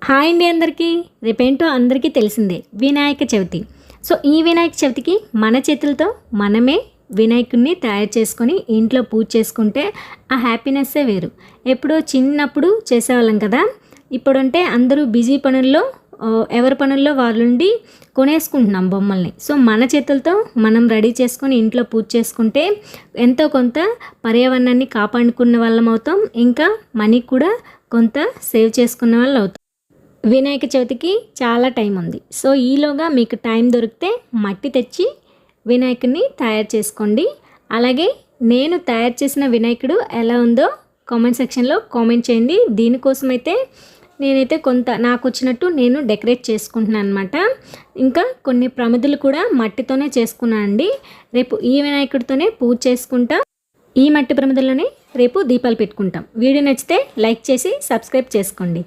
Hi అండి అందరికీ. రేపేంటో అందరికీ తెలిసిందే, వినాయక చవితి. సో ఈ వినాయక చవితికి మన చేతులతో మనమే వినాయకుడిని తయారు చేసుకొని ఇంట్లో పూజ చేసుకుంటే ఆ హ్యాపీనెస్సే వేరు. ఎప్పుడో చిన్నప్పుడు చేసేవాళ్ళం కదా. ఇప్పుడంటే అందరూ బిజీ పనుల్లో ఎవరి పనుల్లో వాళ్ళుండి కొనేసుకుంటున్నాం బొమ్మల్ని. సో మన చేతులతో మనం రెడీ చేసుకొని ఇంట్లో పూజ చేసుకుంటే ఎంతో కొంత పర్యావరణాన్ని కాపాడుకున్న వాళ్ళం అవుతాం, ఇంకా మనీ కూడా కొంత సేవ్ చేసుకున్న వాళ్ళు అవుతాం. వినాయక చవితికి చాలా టైం ఉంది. సో ఈలోగా మీకు టైం దొరికితే మట్టి తెచ్చి వినాయకుడిని తయారు చేసుకోండి. అలాగే నేను తయారు చేసిన వినాయకుడు ఎలా ఉందో కామెంట్ సెక్షన్లో కామెంట్ చేయండి. దీనికోసమైతే నేనైతే కొంత నాకు వచ్చినట్టు నేను డెకరేట్ చేసుకుంటున్నాను అనమాట. ఇంకా కొన్ని ప్రమిదలు కూడా మట్టితోనే చేసుకున్నాను అండి. రేపు ఈ వినాయకుడితోనే పూజ చేసుకుంటా. ఈ మట్టి ప్రమిదల్లోనే రేపు దీపాలు పెట్టుకుంటాం. వీడియో నచ్చితే లైక్ చేసి సబ్స్క్రైబ్ చేసుకోండి.